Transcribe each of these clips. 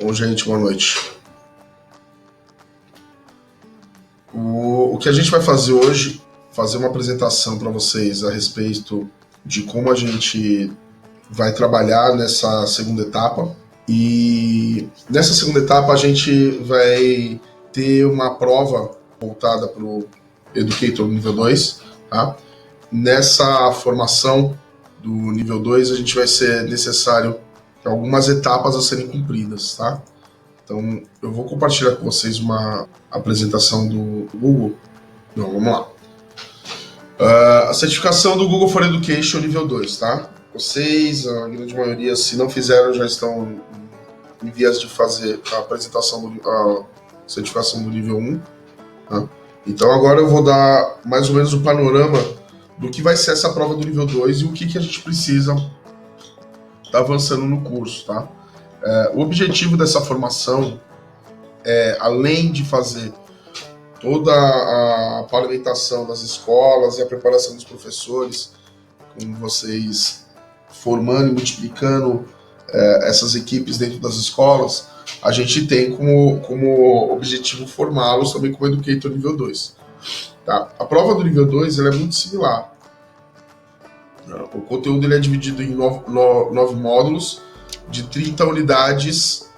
Bom, gente, boa noite. O que a gente vai fazer hoje, fazer uma apresentação para vocês a respeito de como a gente vai trabalhar nessa segunda etapa. E nessa segunda etapa a gente vai ter uma prova voltada para o Educator nível 2, tá? Nessa formação do nível 2 a gente vai ser necessário algumas etapas a serem cumpridas, tá? Então, eu vou compartilhar com vocês uma apresentação do Google. Não, vamos lá. A certificação do Google for Education nível 2, tá? Vocês, a grande maioria, se não fizeram, já estão em vias de fazer a apresentação a certificação do nível 1. Tá? Então, agora eu vou dar mais ou menos o panorama do que vai ser essa prova do nível 2 e o que a gente precisa estar avançando no curso, tá? O objetivo dessa formação é, além de fazer toda a parlamentação das escolas e a preparação dos professores, com vocês formando e multiplicando essas equipes dentro das escolas, a gente tem como objetivo formá-los também como Educator nível 2. Tá? A prova do nível 2 ela é muito similar. O conteúdo ele é dividido em 9 módulos de 30 unidades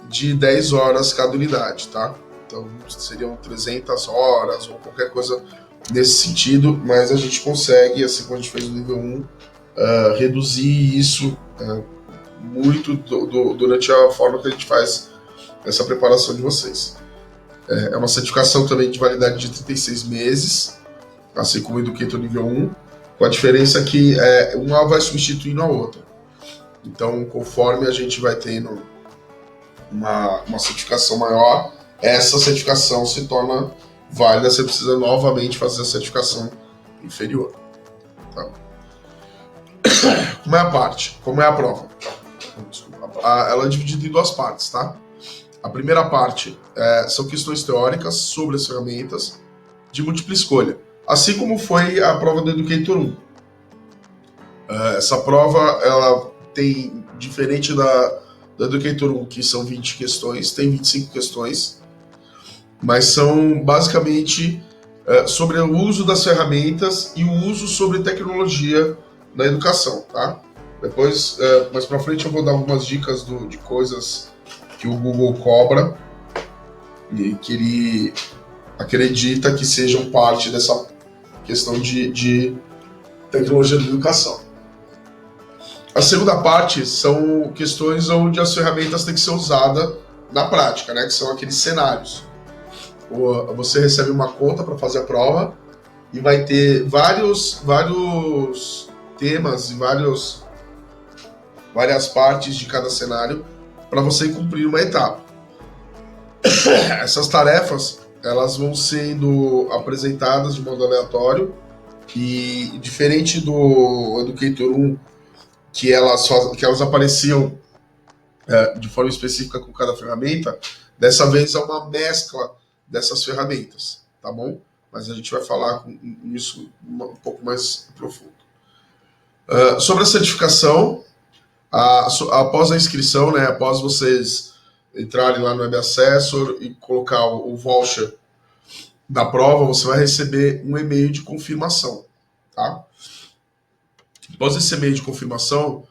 de 10 horas cada unidade, tá? Então seriam 300 horas ou qualquer coisa nesse sentido, mas a gente consegue, assim como a gente fez no nível 1, reduzir isso muito durante a forma que a gente faz essa preparação de vocês. É uma certificação também de validade de 36 meses, assim como o Educator nível 1, com a diferença que uma vai substituindo a outra. Então, conforme a gente vai tendo uma certificação maior, essa certificação se torna válida, você precisa novamente fazer a certificação inferior. Tá? Como é a prova? Ela é dividida em 2 partes, tá? A primeira parte são questões teóricas sobre as ferramentas de múltipla escolha, assim como foi a prova do Educator 1. Essa prova, ela tem, diferente da Educator 1, que são 20 questões, tem 25 questões, mas são basicamente sobre o uso das ferramentas e o uso sobre tecnologia na educação, tá? Depois, mais pra frente, eu vou dar algumas dicas de coisas que o Google cobra e que ele acredita que sejam parte dessa questão de tecnologia da educação. A segunda parte são questões onde as ferramentas têm que ser usadas na prática, né? Que são aqueles cenários. Você recebe uma conta para fazer a prova e vai ter vários temas e várias partes de cada cenário para você cumprir uma etapa. Essas tarefas elas vão sendo apresentadas de modo aleatório e diferente do Educator 1, que elas apareciam de forma específica com cada ferramenta, dessa vez é uma mescla dessas ferramentas, tá bom? Mas a gente vai falar com isso um pouco mais profundo. Sobre a certificação, após a inscrição, né, após vocês entrarem lá no Web Assessor e colocar o voucher da prova, você vai receber um e-mail de confirmação, tá? Após esse e-mail de confirmação,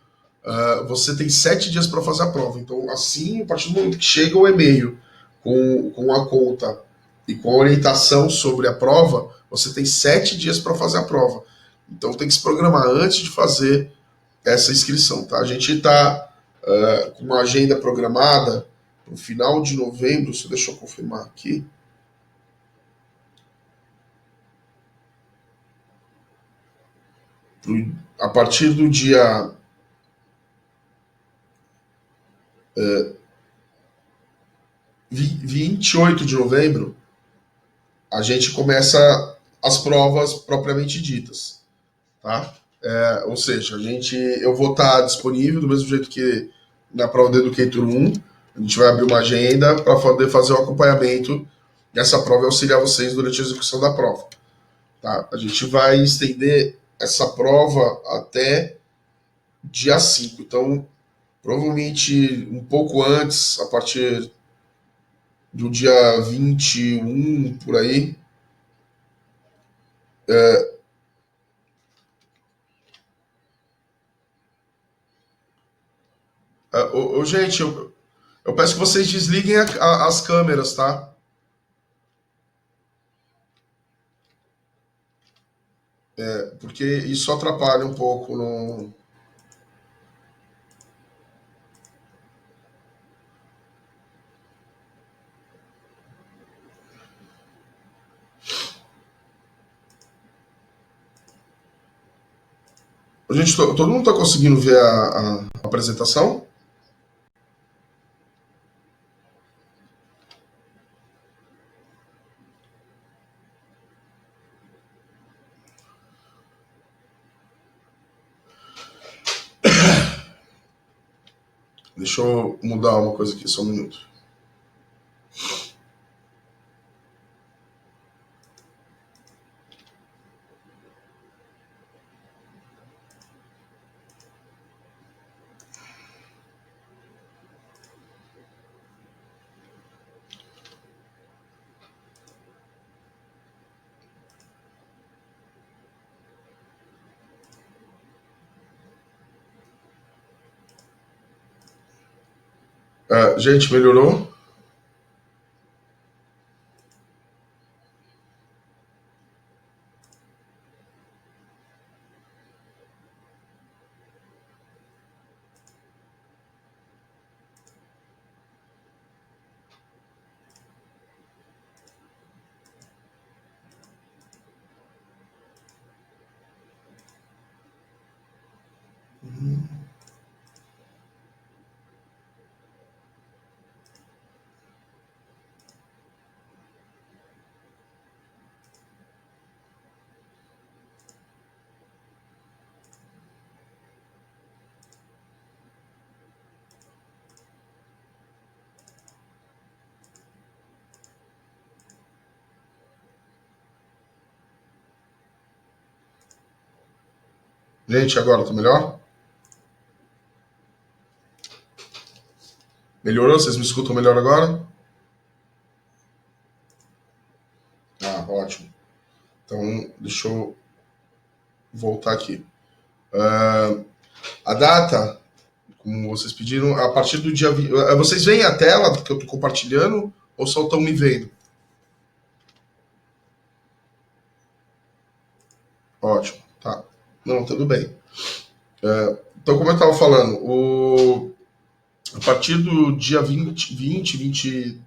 você tem 7 dias para fazer a prova. Então, assim, a partir do momento que chega o e-mail com a conta e com a orientação sobre a prova, você tem 7 dias para fazer a prova. Então, tem que se programar antes de fazer essa inscrição, tá? A gente está com uma agenda programada no final de novembro, deixa eu confirmar aqui. A partir do dia 28 de novembro, a gente começa as provas propriamente ditas, tá? Ou seja, eu vou estar disponível do mesmo jeito que na prova do Educator 1, a gente vai abrir uma agenda para poder fazer o acompanhamento dessa prova e auxiliar vocês durante a execução da prova. Tá? A gente vai estender essa prova até dia 5. Então, Provavelmente um pouco antes, a partir do dia 21, por aí. Gente, eu peço que vocês desliguem as câmeras, tá? Porque isso atrapalha um pouco no. Gente, todo mundo está conseguindo ver a apresentação? Deixa eu mudar uma coisa aqui, só um minuto. Gente, melhorou? Gente, agora tá melhor? Melhorou? Vocês me escutam melhor agora? Ah, ótimo. Então, deixa eu voltar aqui. A data, como vocês pediram, a partir do dia. Vocês veem a tela que eu estou compartilhando ou só estão me vendo? Ótimo, tá. Não, tudo bem. Então, como eu estava falando, a partir do dia 22,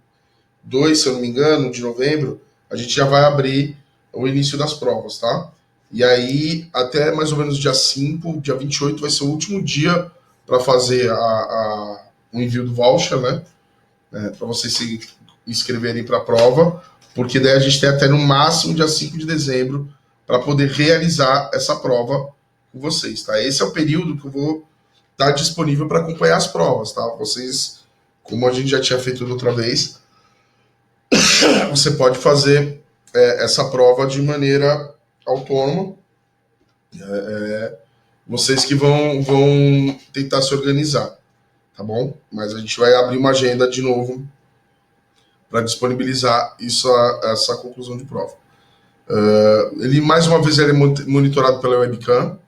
se eu não me engano, de novembro, a gente já vai abrir o início das provas, tá? E aí, até mais ou menos dia 5, dia 28 vai ser o último dia para fazer o envio do voucher, né? Para vocês se inscreverem para a prova, porque daí a gente tem até no máximo dia 5 de dezembro para poder realizar essa prova com vocês, tá? Esse é o período que eu vou estar disponível para acompanhar as provas, tá? Vocês, como a gente já tinha feito da outra vez, você pode fazer essa prova de maneira autônoma. Vocês que vão tentar se organizar, tá bom? Mas a gente vai abrir uma agenda de novo para disponibilizar essa conclusão de prova. Ele, mais uma vez, ele é monitorado pela webcam.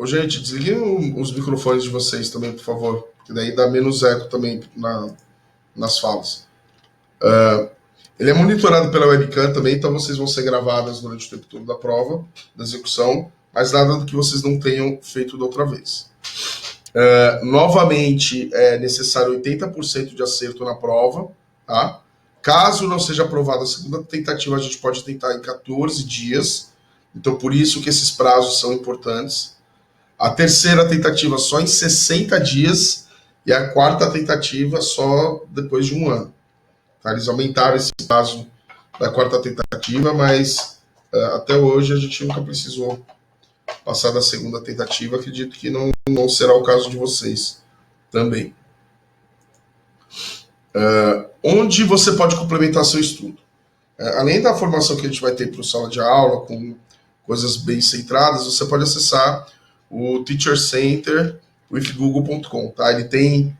Gente, desliguem os microfones de vocês também, por favor, que daí dá menos eco também nas falas. Ele é monitorado pela webcam também, então vocês vão ser gravadas durante o tempo todo da prova, da execução, mas nada do que vocês não tenham feito da outra vez. Novamente, é necessário 80% de acerto na prova, tá? Caso não seja aprovada a segunda tentativa, a gente pode tentar em 14 dias, então por isso que esses prazos são importantes. A terceira tentativa só em 60 dias e a quarta tentativa só depois de um ano. Tá? Eles aumentaram esse prazo da quarta tentativa, mas até hoje a gente nunca precisou passar da segunda tentativa. Acredito que não será o caso de vocês também. Onde você pode complementar seu estudo? Além da formação que a gente vai ter para o sala de aula, com coisas bem centradas, você pode acessar o Teacher Center withgoogle.com, tá? Ele tem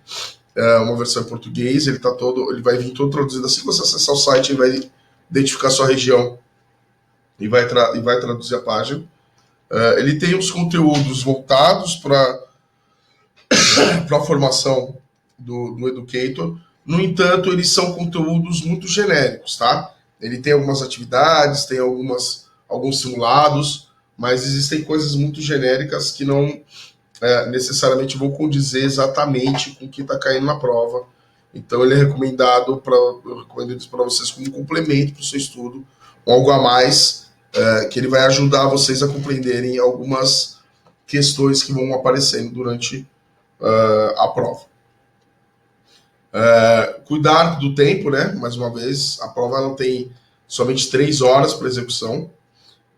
uma versão em português, ele vai vir todo traduzido. Assim que você acessar o site, ele vai identificar a sua região e vai traduzir a página. Ele tem os conteúdos voltados para a formação do educator. No entanto, eles são conteúdos muito genéricos, tá? Ele tem algumas atividades, tem alguns simulados, mas existem coisas muito genéricas que não necessariamente vão condizer exatamente com o que está caindo na prova. Então, ele é recomendado eu recomendo isso para vocês como um complemento para o seu estudo, algo a mais, que ele vai ajudar vocês a compreenderem algumas questões que vão aparecendo durante a prova. Cuidar do tempo, né? Mais uma vez, a prova não tem somente 3 horas para execução,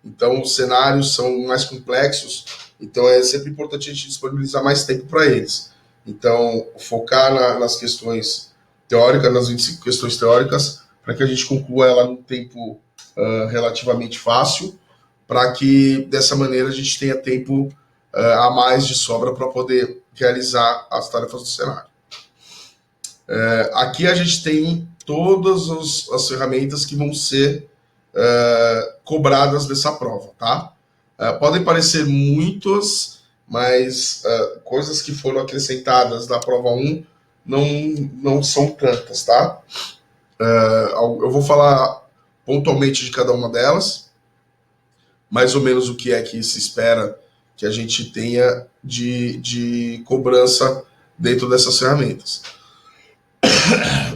então os cenários são mais complexos, então é sempre importante a gente disponibilizar mais tempo para eles. Então, focar nas questões teóricas, nas 25 questões teóricas, para que a gente conclua ela num tempo relativamente fácil, para que dessa maneira a gente tenha tempo a mais de sobra para poder realizar as tarefas do cenário. Aqui a gente tem todas as ferramentas que vão ser cobradas dessa prova, tá? Podem parecer muitas, mas coisas que foram acrescentadas da prova 1 não são tantas, tá? Eu vou falar pontualmente de cada uma delas, mais ou menos o que é que se espera que a gente tenha de cobrança dentro dessas ferramentas.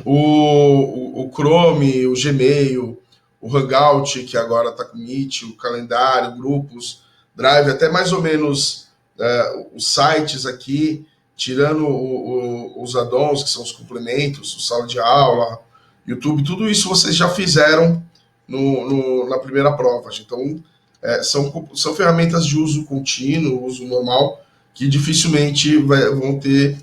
O Chrome, o Gmail, o Hangout, que agora está com o Meet, o calendário, grupos, Drive, até mais ou menos os sites aqui, tirando os add-ons, que são os complementos, o sala de aula, YouTube, tudo isso vocês já fizeram na primeira prova. Então, são ferramentas de uso contínuo, uso normal, que dificilmente vão ter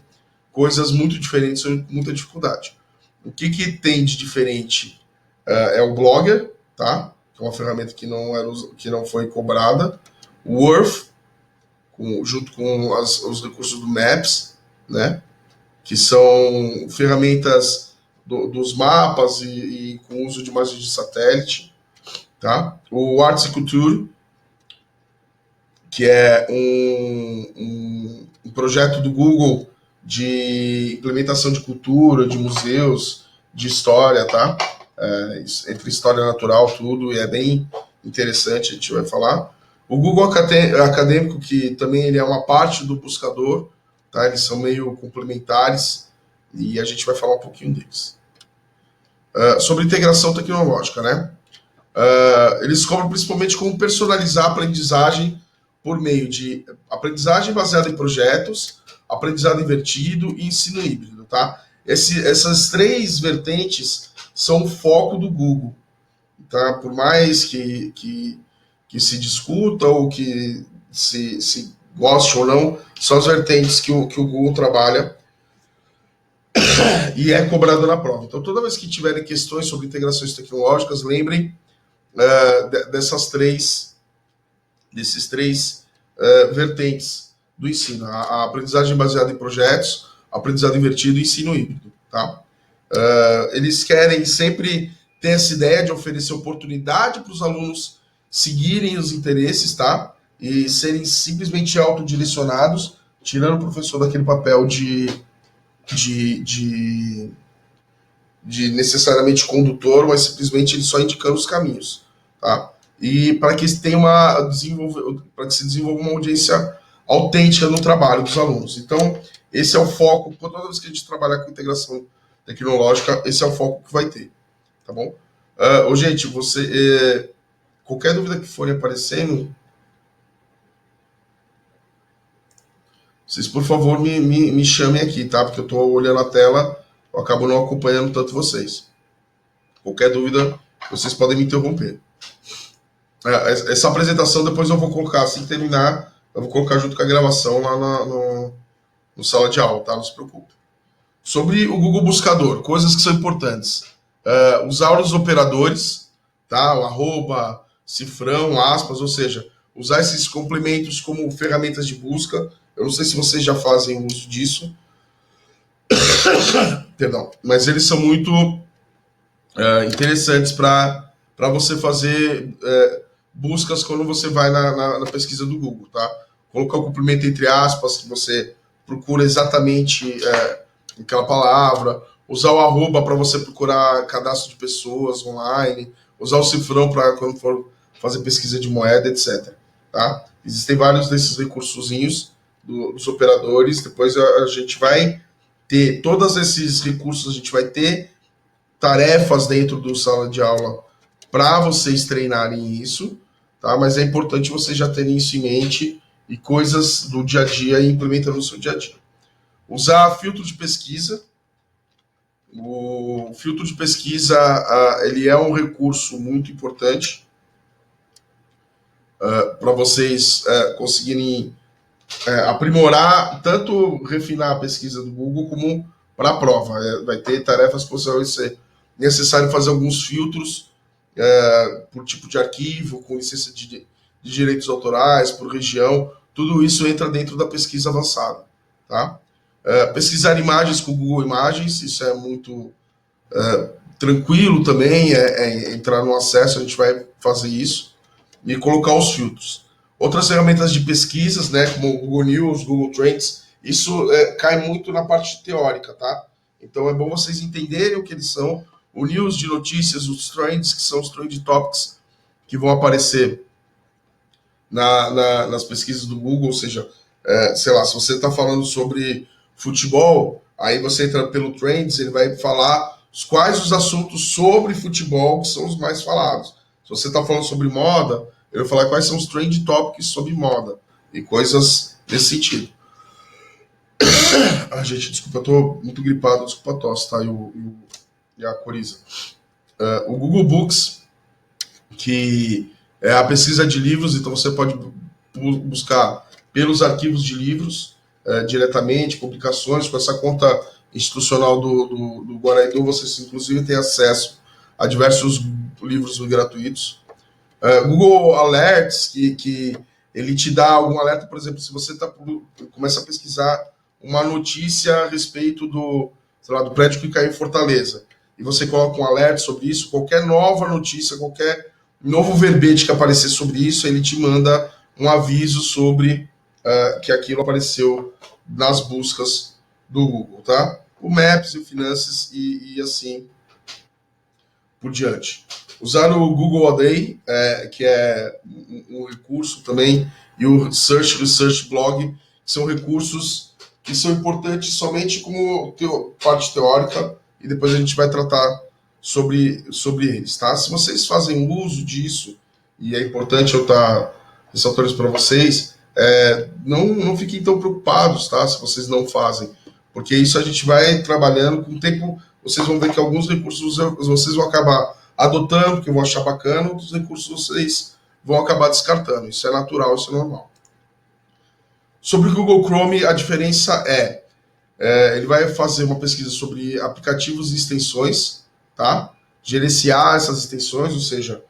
coisas muito diferentes ou muita dificuldade. O que tem de diferente é o Blogger, tá? Que é uma ferramenta que não foi cobrada. O Worth, junto com os recursos do Maps, né? Que são ferramentas dos mapas e com uso de imagens de satélite, tá? O Arts e Culture, que é um projeto do Google de implementação de cultura, de museus, de história, tá? Entre história natural, tudo, e é bem interessante, a gente vai falar. O Google Acadêmico, que também ele é uma parte do buscador, tá? Eles são meio complementares, e a gente vai falar um pouquinho deles. Sobre integração tecnológica, né? Eles cobram principalmente como personalizar a aprendizagem por meio de aprendizagem baseada em projetos, aprendizado invertido e ensino híbrido, tá? Essas 3 vertentes são o foco do Google, tá? Por mais que se discuta ou que se goste ou não, são as vertentes que o Google trabalha e é cobrado na prova. Então, toda vez que tiverem questões sobre integrações tecnológicas, lembrem desses três vertentes do ensino: a aprendizagem baseada em projetos, aprendizado invertido e ensino híbrido, tá? Eles querem sempre ter essa ideia de oferecer oportunidade para os alunos seguirem os interesses, tá? E serem simplesmente autodirecionados, tirando o professor daquele papel de necessariamente condutor, mas simplesmente ele só indicando os caminhos, tá? E para que se desenvolva uma audiência autêntica no trabalho dos alunos. Então, esse é o foco. Toda vez que a gente trabalhar com integração tecnológica, esse é o foco que vai ter, tá bom? Gente, qualquer dúvida que for aparecendo, vocês, por favor, me chamem aqui, tá? Porque eu estou olhando a tela, eu acabo não acompanhando tanto vocês. Qualquer dúvida, vocês podem me interromper. Essa apresentação depois eu vou colocar, assim que terminar, eu vou colocar junto com a gravação lá no sala de aula, tá? Não se preocupe. Sobre o Google Buscador, coisas que são importantes. Usar os operadores, tá? O arroba, cifrão, aspas, ou seja, usar esses complementos como ferramentas de busca Eu não sei se vocês já fazem uso disso, perdão, mas eles são muito interessantes para você fazer buscas quando você vai na pesquisa do Google, tá? Colocar o complemento entre aspas, que você procura exatamente aquela palavra, usar o arroba para você procurar cadastro de pessoas online, usar o cifrão para quando for fazer pesquisa de moeda, etc. Tá? Existem vários desses recursozinhos dos operadores, depois a gente vai ter todos esses recursos, a gente vai ter tarefas dentro do sala de aula para vocês treinarem isso, tá? Mas é importante vocês já terem isso em mente e coisas do dia a dia e implementando no seu dia a dia. Usar filtro de pesquisa. O filtro de pesquisa ele é um recurso muito importante para vocês conseguirem aprimorar, tanto refinar a pesquisa do Google como para a prova. Vai ter tarefas que vai ser necessário fazer alguns filtros por tipo de arquivo, com licença de direitos autorais, por região. Tudo isso entra dentro da pesquisa avançada. Tá? Pesquisar imagens com o Google Imagens, isso é muito tranquilo também, entrar no acesso, a gente vai fazer isso, e colocar os filtros. Outras ferramentas de pesquisas, né, como o Google News, Google Trends, isso cai muito na parte teórica, tá? Então é bom vocês entenderem o que eles são. O News de notícias, os Trends, que são os Trend Topics, que vão aparecer nas pesquisas do Google, ou seja, sei lá, se você está falando sobre futebol, aí você entra pelo Trends, ele vai falar quais os assuntos sobre futebol que são os mais falados. Se você está falando sobre moda, ele vai falar quais são os trend topics sobre moda e coisas nesse sentido. Gente, desculpa, eu estou muito gripado, desculpa a tosse, tá? E a coriza. O Google Books, que é a pesquisa de livros, então você pode buscar pelos arquivos de livros diretamente, publicações, com essa conta institucional do Guaraidu, vocês inclusive têm acesso a diversos livros gratuitos. Google Alerts, que ele te dá algum alerta, por exemplo, se você começa a pesquisar uma notícia a respeito do prédio que caiu em Fortaleza, e você coloca um alerta sobre isso, qualquer nova notícia, qualquer novo verbete que aparecer sobre isso, ele te manda um aviso sobre que aquilo apareceu nas buscas do Google, tá? O Maps e o Finanças e assim por diante. Usar o Google A Day, que é um recurso também, e o Search Research Blog, que são recursos que são importantes somente como parte teórica, e depois a gente vai tratar sobre eles, tá? Se vocês fazem uso disso, e é importante eu estar ressaltando isso para vocês, não fiquem tão preocupados, tá? Se vocês não fazem, porque isso a gente vai trabalhando com o tempo. Vocês vão ver que alguns recursos vocês vão acabar adotando, que vão achar bacana, outros recursos vocês vão acabar descartando. Isso é natural, isso é normal. Sobre o Google Chrome, a diferença ele vai fazer uma pesquisa sobre aplicativos e extensões, tá? Gerenciar essas extensões, ou seja,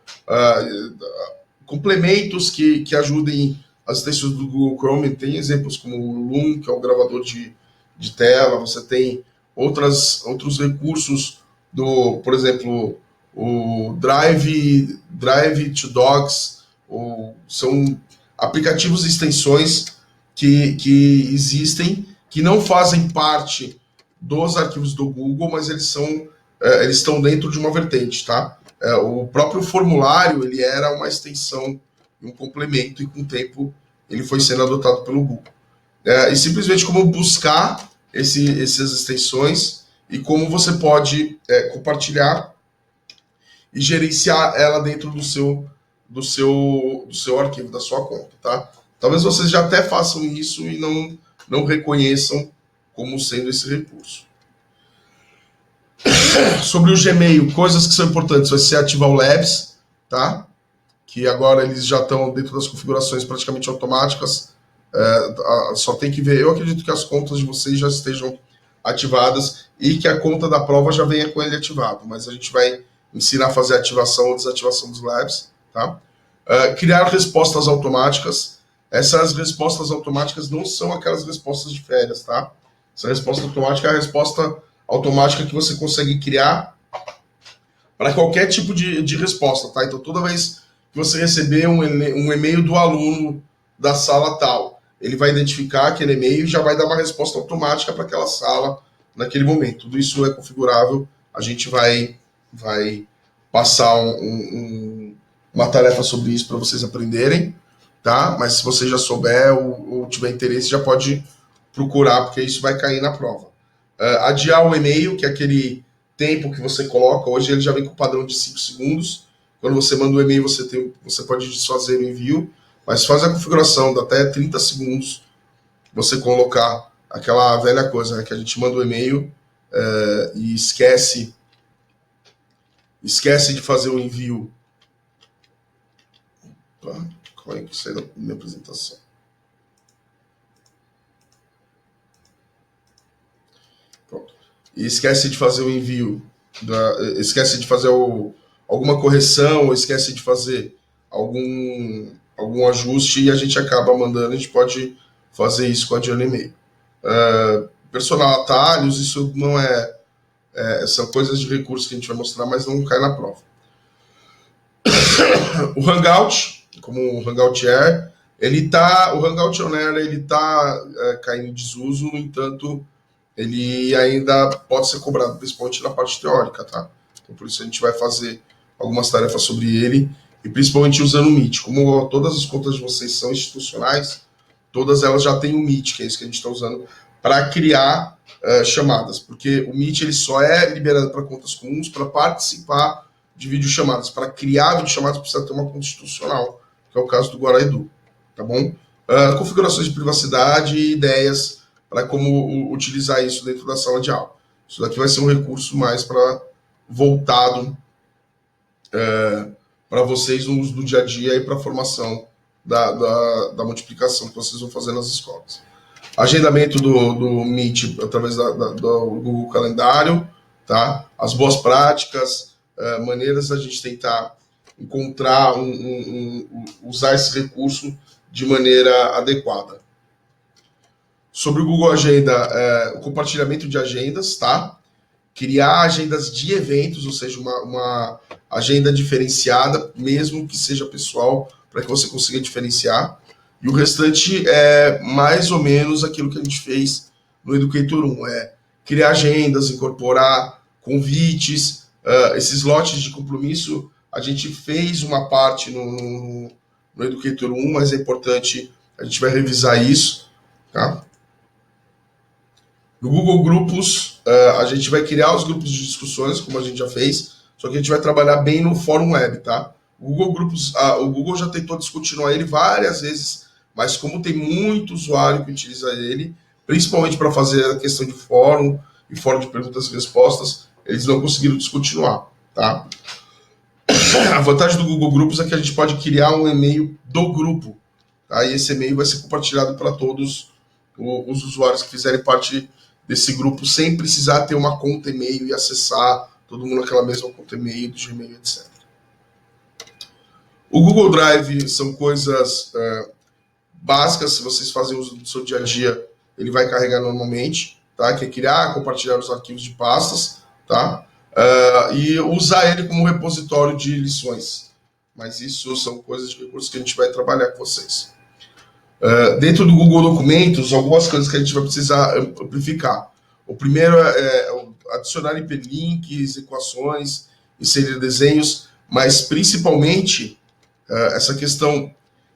complementos que ajudem as extensões do Google Chrome. Tem exemplos como o Loom, que é o gravador de tela, você tem outros recursos por exemplo, o Drive to Docs, são aplicativos e extensões que existem, que não fazem parte dos arquivos do Google, mas eles estão dentro de uma vertente, tá? O próprio formulário, ele era uma extensão, um complemento, e com o tempo ele foi sendo adotado pelo Google. E simplesmente como buscar essas extensões e como você pode compartilhar e gerenciar ela dentro do seu arquivo, da sua conta, tá? Talvez vocês já até façam isso e não reconheçam como sendo esse recurso. Sobre o Gmail, coisas que são importantes, vai ser ativar o Labs, tá? Que agora eles já estão dentro das configurações praticamente automáticas. Só tem que ver, eu acredito que as contas de vocês já estejam ativadas e que a conta da prova já venha com ele ativado, mas a gente vai ensinar a fazer ativação ou desativação dos labs, tá? Criar respostas automáticas, essas respostas automáticas não são aquelas respostas de férias, tá? Essa resposta automática é a resposta automática que você consegue criar para qualquer tipo de resposta, tá? Então, toda vez que você receber um e-mail do aluno da sala tal, ele vai identificar aquele e-mail e já vai dar uma resposta automática para aquela sala naquele momento. Tudo isso é configurável. A gente vai passar uma tarefa sobre isso para vocês aprenderem, tá? Mas se você já souber ou tiver interesse, já pode procurar, porque isso vai cair na prova. Adiar o e-mail, que é aquele tempo que você coloca. Hoje ele já vem com o padrão de 5 segundos. Quando você manda um e-mail, você pode desfazer o envio, mas faz a configuração de até 30 segundos você colocar aquela velha coisa, né, que a gente manda o e-mail e esquece de fazer o envio. Como é que sai da minha apresentação? Pronto. E esquece de fazer o envio, esquece de fazer alguma correção, ou esquece de fazer algum ajuste e a gente acaba mandando. A gente pode fazer isso com a Journey Mail. Personal atalhos, isso não são coisas de recursos que a gente vai mostrar, mas não cai na prova. O Hangout, como o Hangout Air, o Hangout On Air, ele está caindo em desuso. No entanto, ele ainda pode ser cobrado, principalmente na parte teórica, tá? Então, por isso a gente vai fazer algumas tarefas sobre ele, e principalmente usando o Meet. Como todas as contas de vocês são institucionais, todas elas já têm o Meet, que é isso que a gente está usando para criar chamadas, porque o Meet ele só é liberado para contas comuns para participar de videochamadas. Para criar videochamadas precisa ter uma conta institucional, que é o caso do Guaraidu, tá bom? Configurações de privacidade e ideias para como utilizar isso dentro da sala de aula. Isso daqui vai ser um recurso mais voltado para vocês no uso do dia a dia e para a formação da multiplicação que vocês vão fazer nas escolas. Agendamento do Meet através do Google Calendário, tá? As boas práticas, maneiras da gente tentar encontrar, usar esse recurso de maneira adequada. Sobre o Google Agenda, o compartilhamento de agendas, tá? Criar agendas de eventos, ou seja, uma agenda diferenciada, mesmo que seja pessoal, para que você consiga diferenciar. E o restante é mais ou menos aquilo que a gente fez no Educator 1, criar agendas, incorporar convites, esses lotes de compromisso. A gente fez uma parte no Educator 1, mas é importante, a gente vai revisar isso, tá? No Google Grupos, a gente vai criar os grupos de discussões, como a gente já fez, só que a gente vai trabalhar bem no fórum web, tá? O Google Grupos, o Google já tentou descontinuar ele várias vezes, mas como tem muito usuário que utiliza ele, principalmente para fazer a questão de fórum e fórum de perguntas e respostas, eles não conseguiram descontinuar, tá? A vantagem do Google Grupos é que a gente pode criar um e-mail do grupo, tá? E esse e-mail vai ser compartilhado para todos os usuários que fizerem parte desse grupo, sem precisar ter uma conta e-mail e acessar todo mundo naquela mesma conta e-mail, do Gmail, etc. O Google Drive são coisas básicas, se vocês fazem uso do seu dia a dia, ele vai carregar normalmente, tá? Que é criar, compartilhar os arquivos de pastas, tá? E usar ele como repositório de lições. Mas isso são coisas de recursos que a gente vai trabalhar com vocês. Dentro do Google Documentos, algumas coisas que a gente vai precisar amplificar. O primeiro é adicionar hiperlinks, equações, inserir desenhos, mas principalmente essa questão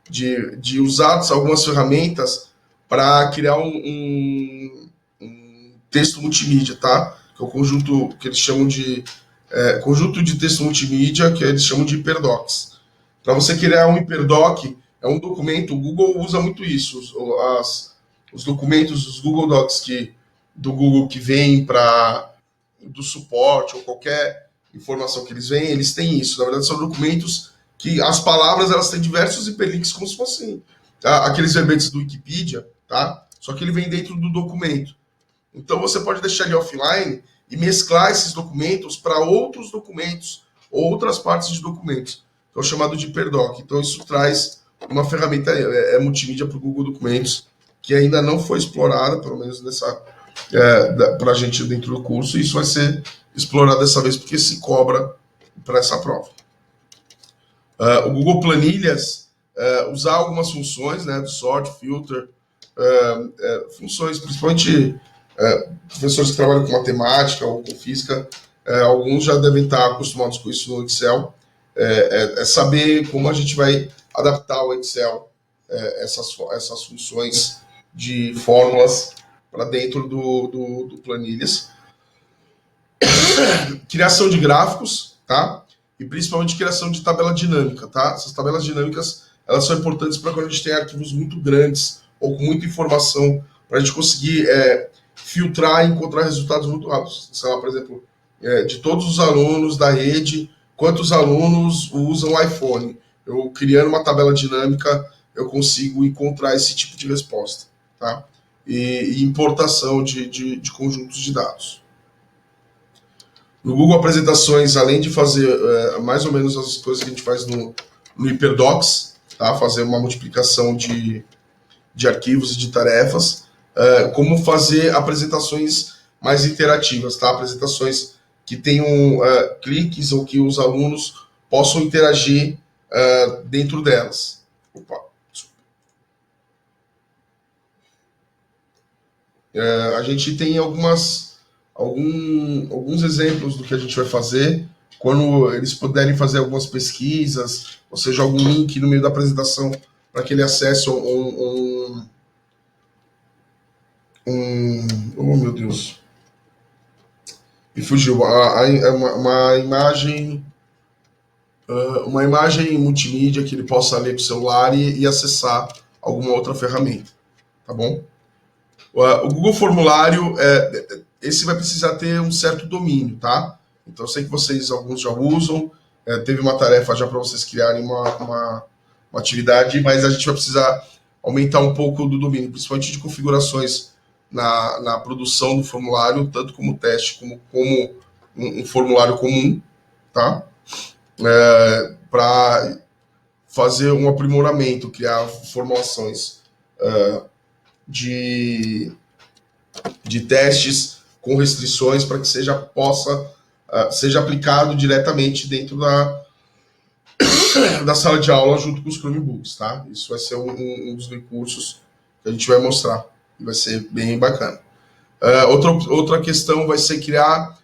de usar algumas ferramentas para criar um texto multimídia, tá? Que é o conjunto que eles chamam de conjunto de texto multimídia, que eles chamam de hiperdocs. Para você criar um hiperdoc, é um documento, o Google usa muito isso, os documentos, os Google Docs do Google que vêm do suporte ou qualquer informação que eles veem, eles têm isso. Na verdade, são documentos que as palavras elas têm diversos hiperlinks, como se fossem aqueles verbetes do Wikipedia, tá? Só que ele vem dentro do documento. Então você pode deixar ele offline e mesclar esses documentos para outros documentos, outras partes de documentos. Então é chamado de hiperdoc. Então isso traz uma ferramenta multimídia para o Google Documentos, que ainda não foi explorada, pelo menos para a gente dentro do curso, e isso vai ser explorado dessa vez porque se cobra para essa prova. O Google Planilhas, usar algumas funções, né, do sort, filter, funções, principalmente professores que trabalham com matemática ou com física, alguns já devem estar acostumados com isso no Excel, saber como a gente vai adaptar o Excel, essas funções de fórmulas para dentro do Planilhas. Criação de gráficos, tá? E principalmente criação de tabela dinâmica, tá? Essas tabelas dinâmicas, elas são importantes para quando a gente tem arquivos muito grandes ou com muita informação, para a gente conseguir filtrar e encontrar resultados muito rápidos. Sei lá, por exemplo, de todos os alunos da rede, quantos alunos usam o iPhone? Eu criando uma tabela dinâmica, eu consigo encontrar esse tipo de resposta, tá? E importação de conjuntos de dados. No Google Apresentações, além de fazer mais ou menos as coisas que a gente faz no HyperDocs, tá? Fazer uma multiplicação de arquivos e de tarefas, como fazer apresentações mais interativas, tá? Apresentações que tenham cliques ou que os alunos possam interagir dentro delas. A gente tem alguns exemplos do que a gente vai fazer quando eles puderem fazer algumas pesquisas, ou seja, algum link no meio da apresentação para que ele acesse oh meu Deus, me fugiu, uma imagem multimídia que ele possa ler com o celular e acessar alguma outra ferramenta, tá bom? O Google Formulário, esse vai precisar ter um certo domínio, tá? Então, eu sei que alguns já usam, teve uma tarefa já para vocês criarem uma atividade, mas a gente vai precisar aumentar um pouco do domínio, principalmente de configurações na produção do formulário, tanto como teste, como um formulário comum, tá? Para fazer um aprimoramento, criar formulações de testes com restrições para que seja aplicado diretamente dentro da sala de aula junto com os Chromebooks, tá? Isso vai ser um dos recursos que a gente vai mostrar e vai ser bem bacana. Outra questão vai ser criar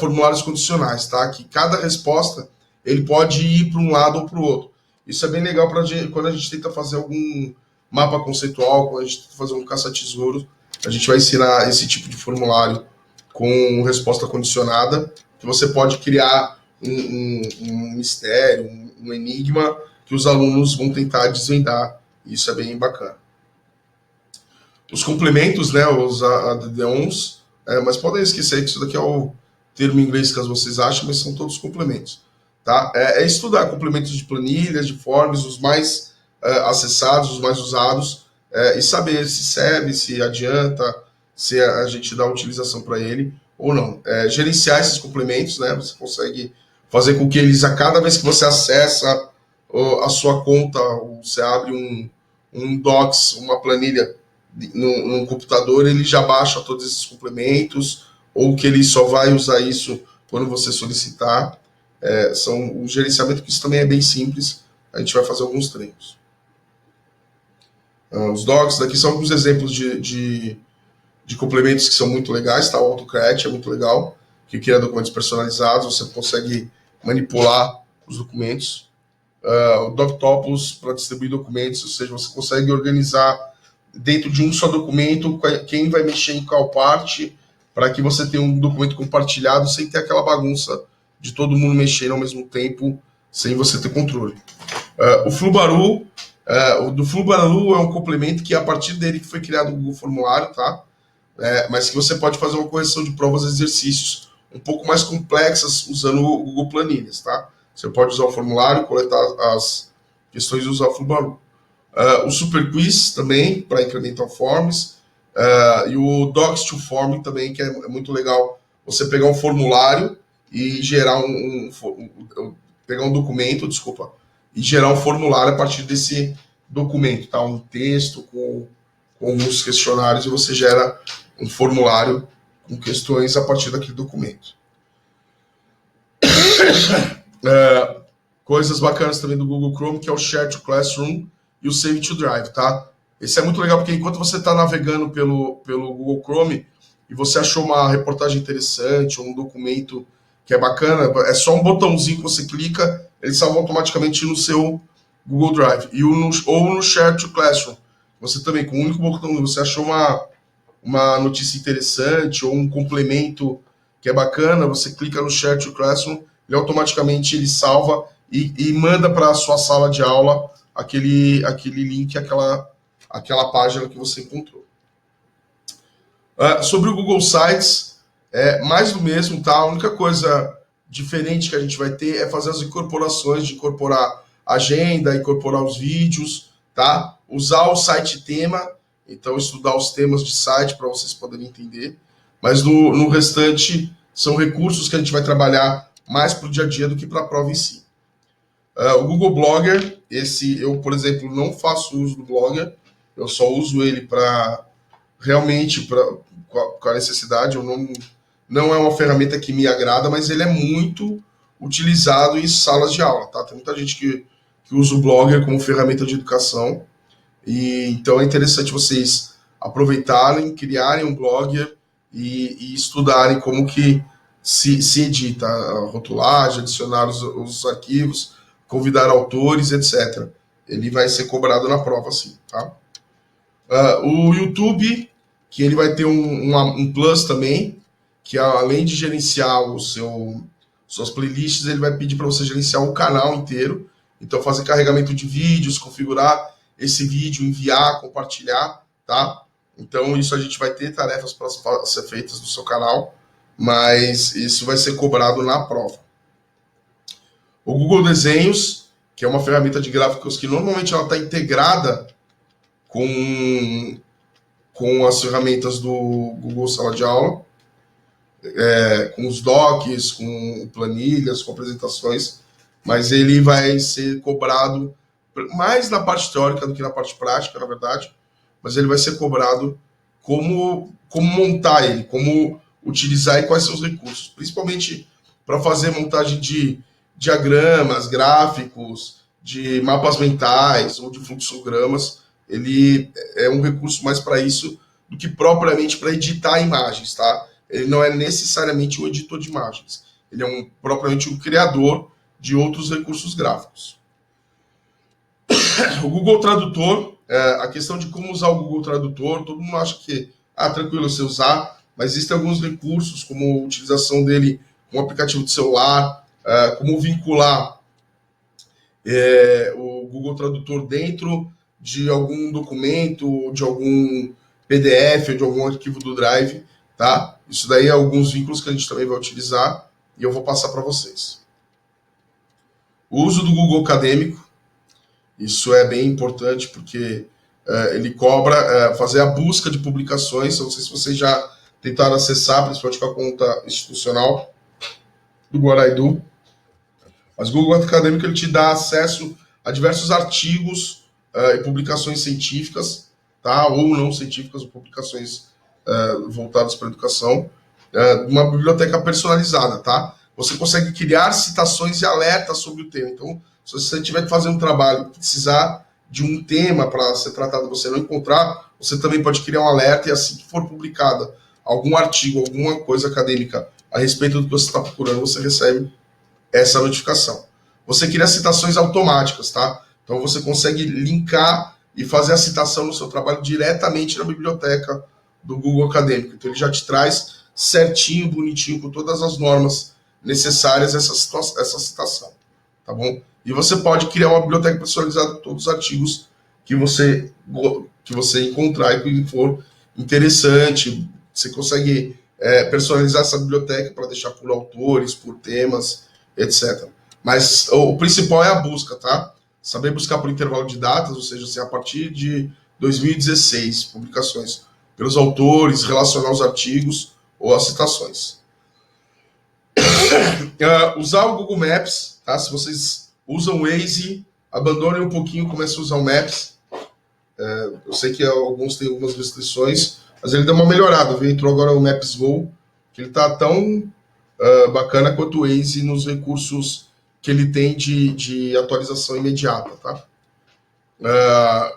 formulários condicionais, tá? Que cada resposta ele pode ir para um lado ou para o outro. Isso é bem legal quando a gente tenta fazer algum mapa conceitual, quando a gente tenta fazer um caça-tesouro, a gente vai ensinar esse tipo de formulário com resposta condicionada, que você pode criar um mistério, um enigma que os alunos vão tentar desvendar. Isso é bem bacana. Os complementos, né, os add-ons, mas podem esquecer que isso daqui é o termo em inglês que vocês acham, mas são todos complementos. Tá? Estudar complementos de planilhas, de forms, os mais acessados, os mais usados, e saber se serve, se adianta, se a gente dá utilização para ele ou não. Gerenciar esses complementos, né? Você consegue fazer com que eles, a cada vez que você acessa a sua conta, você abre um Docs, uma planilha num computador, ele já baixa todos esses complementos, ou que ele só vai usar isso quando você solicitar. São o gerenciamento, que isso também é bem simples, a gente vai fazer alguns treinos. Os docs, daqui são alguns exemplos de complementos que são muito legais, tá? O AutoCreate é muito legal, que cria documentos personalizados, você consegue manipular os documentos. O DocTopus para distribuir documentos, ou seja, você consegue organizar dentro de um só documento quem vai mexer em qual parte, para que você tenha um documento compartilhado sem ter aquela bagunça de todo mundo mexendo ao mesmo tempo, sem você ter controle. O Flubaru, o do Flubaru é um complemento que a partir dele que foi criado o Google Formulário, tá? Mas que você pode fazer uma correção de provas e exercícios um pouco mais complexas usando o Google Planilhas, tá? Você pode usar o formulário, coletar as questões e usar o Flubaru. O Super Quiz também, para incremental forms, e o Docs to Form também, que é muito legal. Você pegar um formulário e gerar pegar um documento, e gerar um formulário a partir documento, tá? Um texto com alguns questionários e você gera um formulário com questões a partir daquele documento. Coisas bacanas também do Google Chrome, que é o Share to Classroom e o Save to Drive, tá? Esse é muito legal, porque enquanto você está navegando pelo Google Chrome e você achou uma reportagem interessante ou um documento que é bacana, é só um botãozinho que você clica, ele salva automaticamente no seu Google Drive. Ou no Share to Classroom. Você também, com um único botão, você achou uma notícia interessante ou um complemento que é bacana, você clica no Share to Classroom, ele automaticamente salva e manda para a sua sala de aula aquele link, aquela página que você encontrou. Sobre o Google Sites, mais do mesmo, tá? A única coisa diferente que a gente vai ter é fazer as incorporações, de incorporar agenda, incorporar os vídeos, tá? Usar o site tema, então estudar os temas de site para vocês poderem entender. Mas no restante, são recursos que a gente vai trabalhar mais para o dia a dia do que para a prova em si. O Google Blogger, eu, por exemplo, não faço uso do Blogger, eu só uso ele para realmente com a necessidade. Eu não é uma ferramenta que me agrada, mas ele é muito utilizado em salas de aula, tá? Tem muita gente que usa o Blogger como ferramenta de educação, e então é interessante vocês aproveitarem, criarem um Blogger e estudarem como que se edita a rotulagem, adicionar os arquivos, convidar autores, etc. Ele vai ser cobrado na prova, sim, tá? O YouTube, que ele vai ter um plus também, que além de gerenciar suas playlists, ele vai pedir para você gerenciar o canal inteiro. Então, fazer carregamento de vídeos, configurar esse vídeo, enviar, compartilhar, tá? Então, isso a gente vai ter tarefas para ser feitas no seu canal, mas isso vai ser cobrado na prova. O Google Desenhos, que é uma ferramenta de gráficos que normalmente ela está integrada com as ferramentas do Google Sala de Aula, com os docs, com planilhas, com apresentações, mas ele vai ser cobrado mais na parte teórica do que na parte prática, na verdade, mas ele vai ser cobrado como montar ele, como utilizar e quais são os recursos, principalmente para fazer montagem de diagramas, gráficos, de mapas mentais ou de fluxogramas. Ele é um recurso mais para isso do que propriamente para editar imagens, tá? Ele não é necessariamente um editor de imagens. Ele é propriamente um criador de outros recursos gráficos. O Google Tradutor, a questão de como usar o Google Tradutor, todo mundo acha que tranquilo você usar, mas existem alguns recursos, como a utilização dele com o aplicativo de celular, como vincular o Google Tradutor dentro de algum documento, de algum PDF, ou de algum arquivo do Drive, tá? Isso daí é alguns vínculos que a gente também vai utilizar e eu vou passar para vocês. O uso do Google Acadêmico, isso é bem importante porque ele cobra fazer a busca de publicações. Não sei se vocês já tentaram acessar, principalmente com a conta institucional do Guaraidu, mas o Google Acadêmico ele te dá acesso a diversos artigos e publicações científicas, tá? Ou não científicas, ou publicações voltadas para a educação, uma biblioteca personalizada, tá? Você consegue criar citações e alertas sobre o tema. Então, se você tiver que fazer um trabalho e precisar de um tema para ser tratado e você não encontrar, você também pode criar um alerta e assim que for publicada algum artigo, alguma coisa acadêmica a respeito do que você está procurando, você recebe essa notificação. Você cria citações automáticas, tá? Então você consegue linkar e fazer a citação no seu trabalho diretamente na biblioteca do Google Acadêmico. Então ele já te traz certinho, bonitinho, com todas as normas necessárias essa citação, tá bom? E você pode criar uma biblioteca personalizada com todos os artigos que você encontrar e que for interessante. Você consegue personalizar essa biblioteca para deixar por autores, por temas, etc. Mas o principal é a busca, tá? Saber buscar por intervalo de datas, ou seja, assim, a partir de 2016, publicações pelos autores, relacionar os artigos ou as citações. Usar o Google Maps, tá? Se vocês usam o Waze, abandonem um pouquinho, comecem a usar o Maps, Eu sei que alguns têm algumas restrições, mas ele deu uma melhorada, viu? Entrou agora o Maps Go, que ele está tão bacana quanto o Waze nos recursos que ele tem de atualização imediata, tá?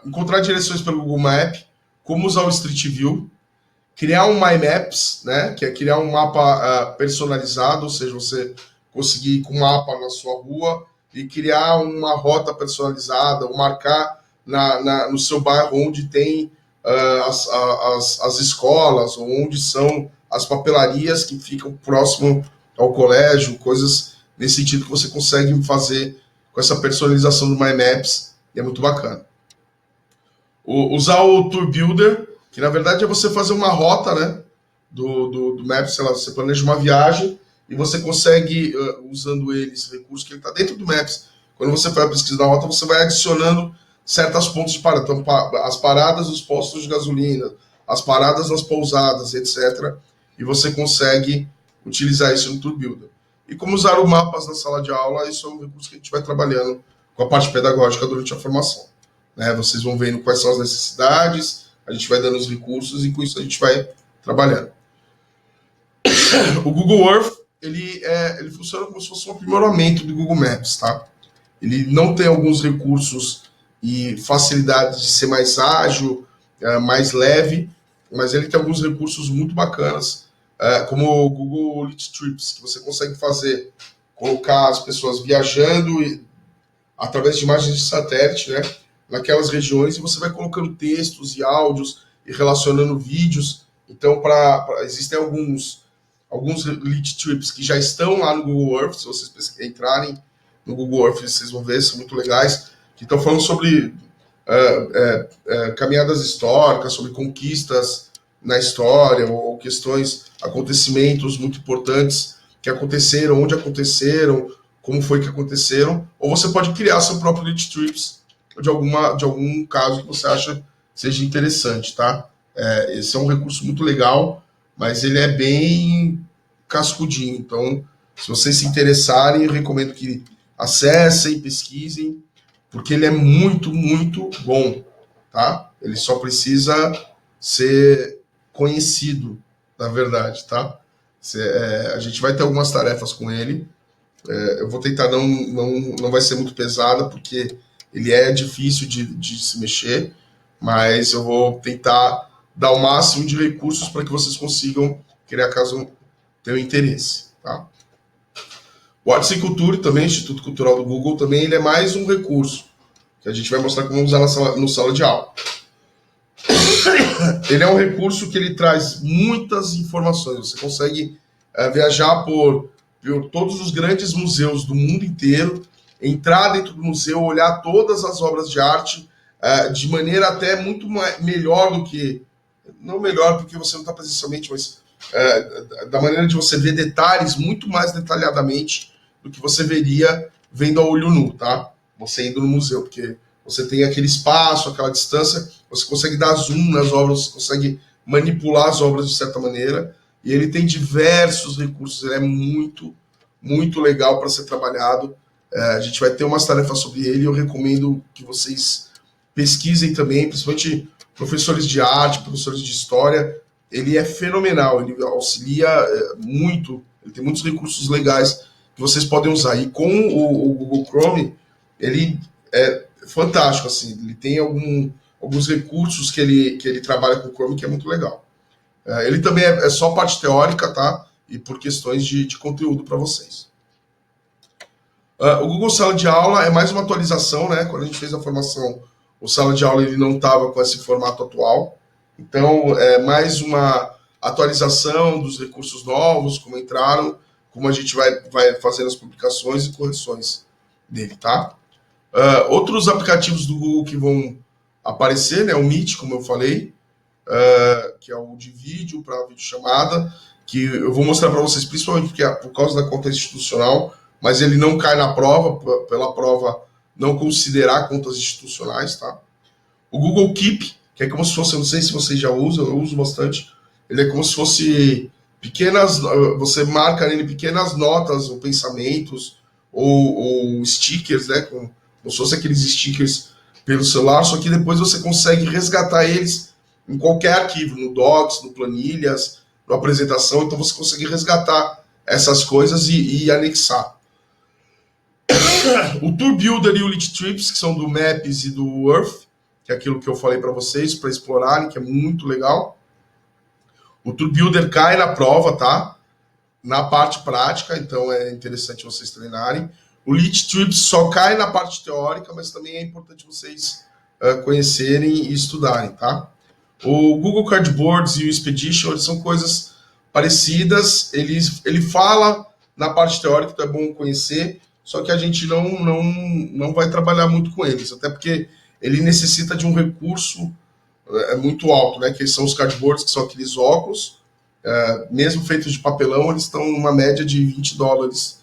Encontrar direções pelo Google Map, como usar o Street View, criar um My Maps, né, que é criar um mapa personalizado, ou seja, você conseguir ir com um mapa na sua rua e criar uma rota personalizada, ou marcar no seu bairro onde tem as escolas, ou onde são as papelarias que ficam próximo ao colégio, coisas nesse sentido que você consegue fazer com essa personalização do My Maps, e é muito bacana. Usar o Tour Builder, que na verdade é você fazer uma rota, né, do Maps, sei lá, você planeja uma viagem e você consegue, usando ele, esse recurso que ele está dentro do Maps, quando você faz a pesquisa da rota, você vai adicionando certos pontos de parada, então as paradas dos postos de gasolina, as paradas nas pousadas, etc. E você consegue utilizar isso no Tour Builder. E como usar os mapas na sala de aula, isso é um recurso que a gente vai trabalhando com a parte pedagógica durante a formação. Né? Vocês vão vendo quais são as necessidades, a gente vai dando os recursos e com isso a gente vai trabalhando. O Google Earth, ele funciona como se fosse um aprimoramento do Google Maps, tá? Ele não tem alguns recursos e facilidades de ser mais ágil, mais leve, mas ele tem alguns recursos muito bacanas, como o Google Lead Trips, que você consegue colocar as pessoas viajando através de imagens de satélite, né, naquelas regiões, e você vai colocando textos e áudios e relacionando vídeos. Então, existem alguns lead trips que já estão lá no Google Earth. Se vocês entrarem no Google Earth, vocês vão ver, são muito legais, que estão falando sobre caminhadas históricas, sobre conquistas na história, ou questões, acontecimentos muito importantes que aconteceram, onde aconteceram, como foi que aconteceram, ou você pode criar seu próprio lead trips de algum caso que você acha seja interessante, tá? Esse é um recurso muito legal, mas ele é bem cascudinho. Então, se vocês se interessarem, eu recomendo que acessem, pesquisem, porque ele é muito, muito bom, tá? Ele só precisa ser conhecido, na verdade, tá? A gente vai ter algumas tarefas com ele. Eu vou tentar não vai ser muito pesada, porque ele é difícil de se mexer, mas eu vou tentar dar o máximo de recursos para que vocês consigam criar caso tenham interesse, tá? O Artes e Cultura também, Instituto Cultural do Google, também ele é mais um recurso que a gente vai mostrar como usar no sala de aula. Ele é um recurso que ele traz muitas informações. Você consegue viajar por todos os grandes museus do mundo inteiro, entrar dentro do museu, olhar todas as obras de arte de maneira até muito melhor do que... Não melhor porque você não está presencialmente, mas da maneira de você ver detalhes muito mais detalhadamente do que você veria vendo a olho nu, tá? Você indo no museu, porque você tem aquele espaço, aquela distância, você consegue dar zoom nas obras, você consegue manipular as obras de certa maneira, e ele tem diversos recursos, ele é muito, muito legal para ser trabalhado. A gente vai ter umas tarefas sobre ele, eu recomendo que vocês pesquisem também, principalmente professores de arte, professores de história. Ele é fenomenal, ele auxilia muito, ele tem muitos recursos legais que vocês podem usar. E com o Google Chrome, ele é fantástico, assim, ele tem alguns recursos que ele trabalha com o Chrome que é muito legal. Ele também é só parte teórica, tá? E por questões de conteúdo para vocês. O Google Sala de Aula é mais uma atualização, né? Quando a gente fez a formação, o Sala de Aula ele não estava com esse formato atual. Então, é mais uma atualização dos recursos novos, como entraram, como a gente vai fazendo as publicações e correções dele, tá? Outros aplicativos do Google que vão aparecer, né? O Meet, como eu falei, que é o de vídeo para videochamada, que eu vou mostrar para vocês, principalmente porque por causa da conta institucional, mas ele não cai na prova, pela prova não considerar contas institucionais, tá? O Google Keep, que é como se fosse, eu não sei se vocês já usam, eu uso bastante, ele é como se fosse você marca nele pequenas notas ou pensamentos, ou stickers, né, como se fosse aqueles stickers pelo celular, só que depois você consegue resgatar eles em qualquer arquivo, no Docs, no Planilhas, no Apresentação, então você consegue resgatar essas coisas e anexar. O Tour Builder e o Lit Trips, que são do Maps e do Earth, que é aquilo que eu falei para vocês, para explorarem, que é muito legal. O Tour Builder cai na prova, tá? Na parte prática, então é interessante vocês treinarem. O Lit Trips só cai na parte teórica, mas também é importante vocês conhecerem e estudarem, tá? O Google Cardboards e o Expedition, eles são coisas parecidas. Ele fala na parte teórica, então é bom conhecer, só que a gente não vai trabalhar muito com eles, até porque ele necessita de um recurso muito alto, né? Que são os cardboards, que são aqueles óculos, mesmo feitos de papelão, eles estão numa média de $20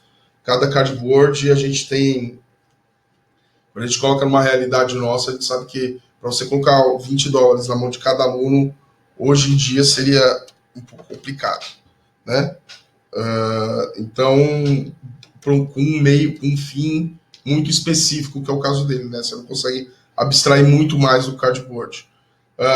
cada cardboard, e a gente tem... Quando a gente coloca numa realidade nossa, a gente sabe que para você colocar $20 na mão de cada aluno, hoje em dia seria um pouco complicado, né? Então, com um fim muito específico, que é o caso dele, né? Você não consegue abstrair muito mais do cardboard.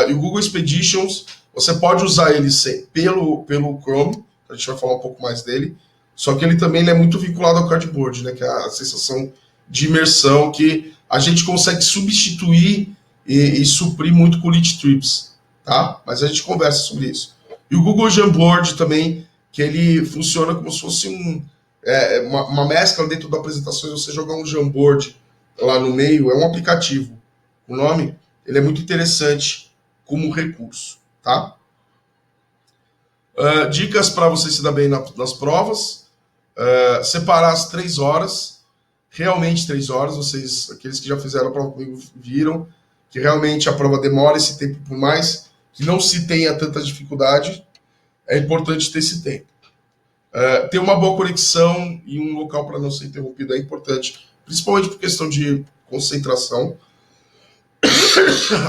E o Google Expeditions, você pode usar ele pelo Chrome, a gente vai falar um pouco mais dele, só que ele também é muito vinculado ao cardboard, né? Que é a sensação de imersão que a gente consegue substituir e suprir muito com o Lit Trips, tá? Mas a gente conversa sobre isso. E o Google Jamboard também, que ele funciona como se fosse uma mescla dentro da apresentação. Você jogar um Jamboard lá no meio, é um aplicativo. O nome, ele é muito interessante como recurso, tá? Dicas para você se dar bem nas provas. Separar as 3 horas, realmente 3 horas. Vocês, aqueles que já fizeram a prova comigo, viram que realmente a prova demora esse tempo, por mais que não se tenha tanta dificuldade, é importante ter esse tempo. Ter uma boa conexão e um local para não ser interrompido é importante, principalmente por questão de concentração.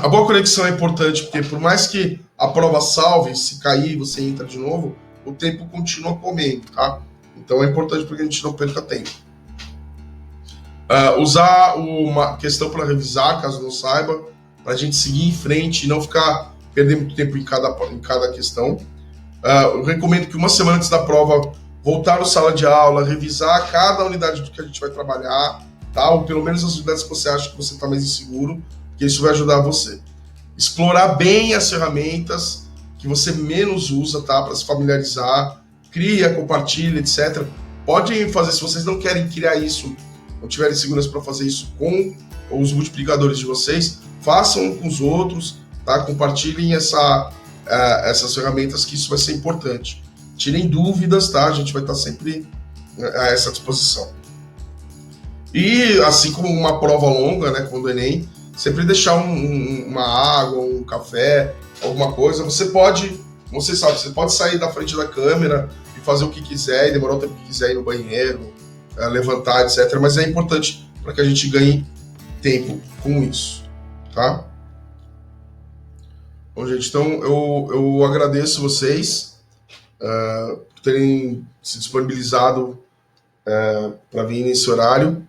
A boa conexão é importante porque, por mais que a prova salve, se cair você entra de novo, o tempo continua comendo, tá? Então é importante para que a gente não perca tempo. Usar uma questão para revisar, caso não saiba, para a gente seguir em frente e não ficar perdendo muito tempo em cada questão. Eu recomendo que uma semana antes da prova, voltar na sala de aula, revisar cada unidade do que a gente vai trabalhar, tá? Ou pelo menos as unidades que você acha que você está mais inseguro, que isso vai ajudar você. Explorar bem as ferramentas que você menos usa, tá? Para se familiarizar, cria, compartilha, etc. Podem fazer, se vocês não querem criar isso, não tiverem segurança para fazer isso com os multiplicadores de vocês, façam com os outros, tá? Compartilhem essas ferramentas, que isso vai ser importante. Tirem dúvidas, tá? A gente vai estar sempre a essa disposição. E assim como uma prova longa, né, como o Enem, sempre deixar uma água, um café, alguma coisa. Você pode sair da frente da câmera e fazer o que quiser, e demorar o tempo que quiser, ir no banheiro, levantar, etc. Mas é importante para que a gente ganhe tempo com isso, tá? Bom, gente, então eu agradeço vocês por terem se disponibilizado para vir nesse horário.